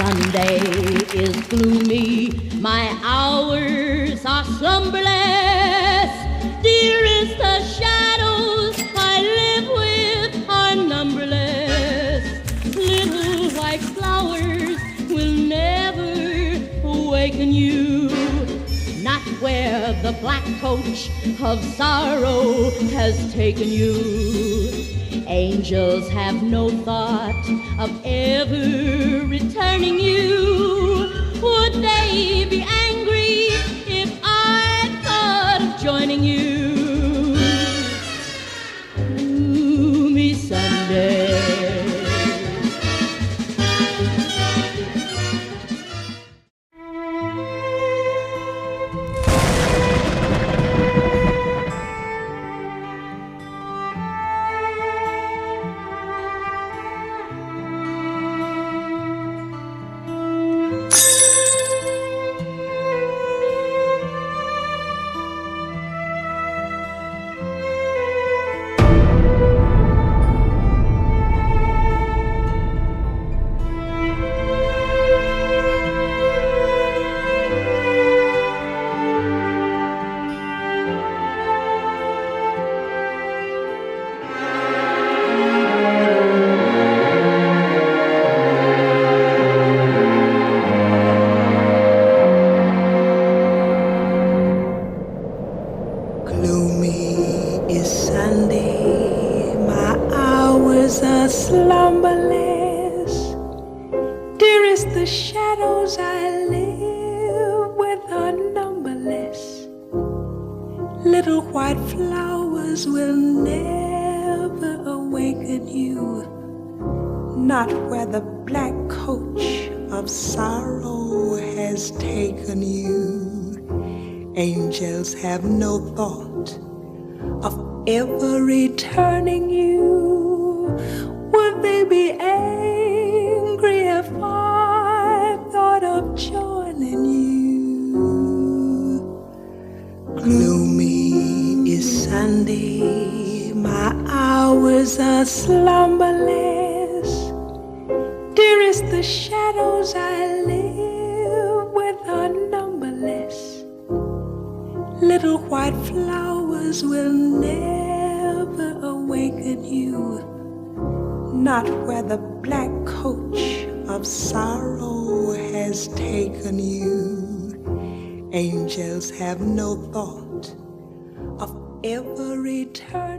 Sunday is gloomy, my hours are slumberless. Dearest, the shadows I live with are numberless. Little white flowers will never awaken you, not where the black coach of sorrow has taken you. Angels have no thought of ever returning you. Would they be angry if I thought of joining you? Gloomy Sunday. Slumberless, dearest, the shadows I live with are numberless. Little white flowers will never awaken you, not where the black coach of sorrow has taken you. Angels have no thought of ever returning you. Would they be angry if I thought of joining you? Gloomy is Sunday, my hours are slumberless. Dearest, the shadows I live with are numberless. Little white flowers will never awaken you, not where the black coach of sorrow has taken you. Angels have no thought of ever returning.